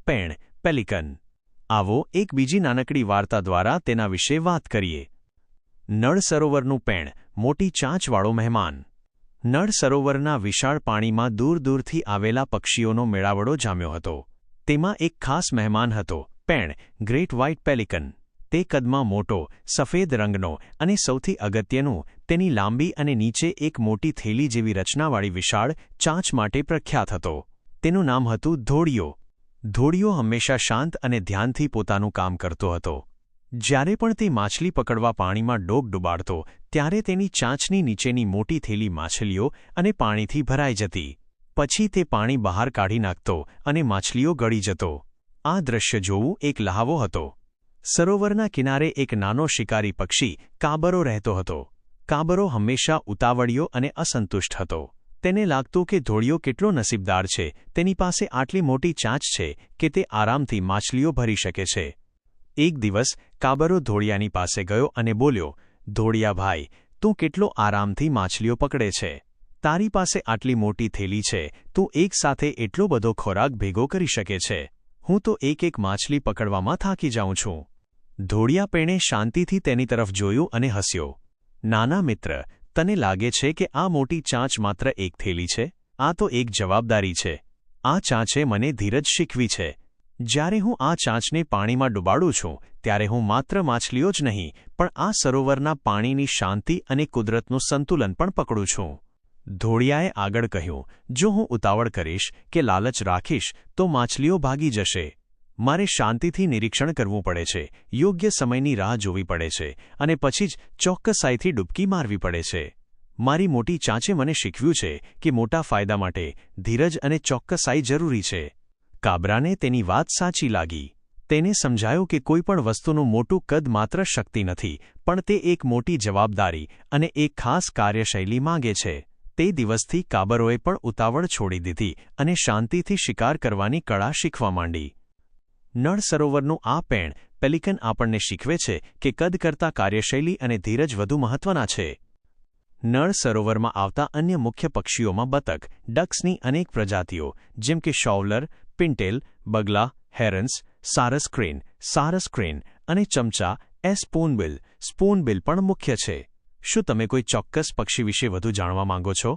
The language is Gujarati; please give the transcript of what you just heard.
પેણ પેલિકન. આવો એક બીજી નાનકડી વાર્તા દ્વારા તેના વિશે વાત કરીએ. નળ સરોવરનું પેણ, મોટી ચાંચવાળો મહેમાન. નળ સરોવરના વિશાળ પાણીમાં દૂર દૂરથી આવેલા પક્ષીઓનો મેળાવડો જામ્યો હતો. તેમાં એક ખાસ મહેમાન હતો, પેણ, ગ્રેટ વ્હાઇટ પેલિકન. તે કદમાં મોટો, સફેદ રંગનો અને સૌથી અગત્યનું, તેની લાંબી અને નીચે એક મોટી થેલી જેવી રચનાવાળી વિશાળ ચાંચ માટે પ્રખ્યાત હતો. તેનું નામ હતું ધોળિયો. ધોળિયો હંમેશા શાંત અને ધ્યાનથી પોતાનું કામ કરતો હતો. જ્યારે પણ તે માછલી પકડવા પાણીમાં ડોક ડુબાડતો, ત્યારે તેની ચાંચની નીચેની મોટી થેલી માછલીઓ અને પાણીથી ભરાઈ જતી. પછી તે પાણી બહાર કાઢી નાખતો અને માછલીઓ ગળી જતો. આ દૃશ્ય જોવું એક લહાવો હતો. સરોવરના કિનારે એક નાનો શિકારી પક્ષી કાબરો રહેતો હતો. કાબરો હંમેશા ઉતાવળિયો અને અસંતુષ્ટ હતો. તેને લાગતું કે ધોળિયો કેટલો નસીબદાર છે, તેની પાસે આટલી મોટી ચાંચ છે કે તે આરામથી માછલીઓ ભરી શકે છે. એક દિવસ કાબરો ધોળિયાની પાસે ગયો અને બોલ્યો, ધોળિયા ભાઈ, તું કેટલો આરામથી માછલીઓ પકડે છે. તારી પાસે આટલી મોટી થેલી છે, તું એક સાથે એટલો બધો ખોરાક ભેગો કરી શકે છે. હું તો એક એક માછલી પકડવામાં થાકી જાઉં છું. ધોળિયા પેણે શાંતિથી તેની તરફ જોયું અને હસ્યો. નાના મિત્ર, તને લાગે છે કે આ મોટી ચાંચ માત્ર એક થેલી છે? આ તો એક જવાબદારી છે. આ ચાંચે મને ધીરજ શીખવી છે. જ્યારે હું આ ચાંચને પાણીમાં ડુબાડું છું, ત્યારે હું માત્ર માછલીઓ જ નહીં, પણ આ સરોવરના પાણીની શાંતિ અને કુદરતનું સંતુલન પણ પકડું છું. ધોળિયાએ આગળ કહ્યું, જો હું ઉતાવળ કરીશ કે લાલચ રાખીશ, તો માછલીઓ ભાગી જશે. મારે શાંતિથી નિરીક્ષણ કરવું પડે છે, યોગ્ય સમયની રાહ જોવી પડે છે અને પછી જ ચોક્કસાઈથી ડૂબકી મારવી પડે છે. મારી મોટી ચાંચે મને શીખવ્યું છે કે મોટા ફાયદા માટે ધીરજ અને ચોક્કસાઈ જરૂરી છે. કાબરાને તેની વાત સાચી લાગી. તેને સમજાયું કે કોઈપણ વસ્તુનું મોટું કદ માત્ર શક્તિ નથી, પણ તે એક મોટી જવાબદારી અને એક ખાસ કાર્યશૈલી માંગે છે. તે દિવસથી કાબરોએ પણ ઉતાવળ છોડી દીધી અને શાંતિથી શિકાર કરવાની કળા શીખવા માંડી. નળ સરોવરનું આ પેણ પેલિકન આપણને શીખવે છે કે કદ કરતાં કાર્યશૈલી અને ધીરજ વધુ મહત્વના છે. નળ સરોવરમાં આવતા અન્ય મુખ્ય પક્ષીઓમાં બતક, ડક્સની અનેક પ્રજાતિઓ, જેમ કે શોવલર, પિન્ટેલ, બગલા, હેરન્સ, સારસ ક્રેન અને ચમચા સ્પૂનબિલ પણ મુખ્ય છે. શું તમે કોઈ ચોક્કસ પક્ષી વિશે વધુ જાણવા માંગો છો?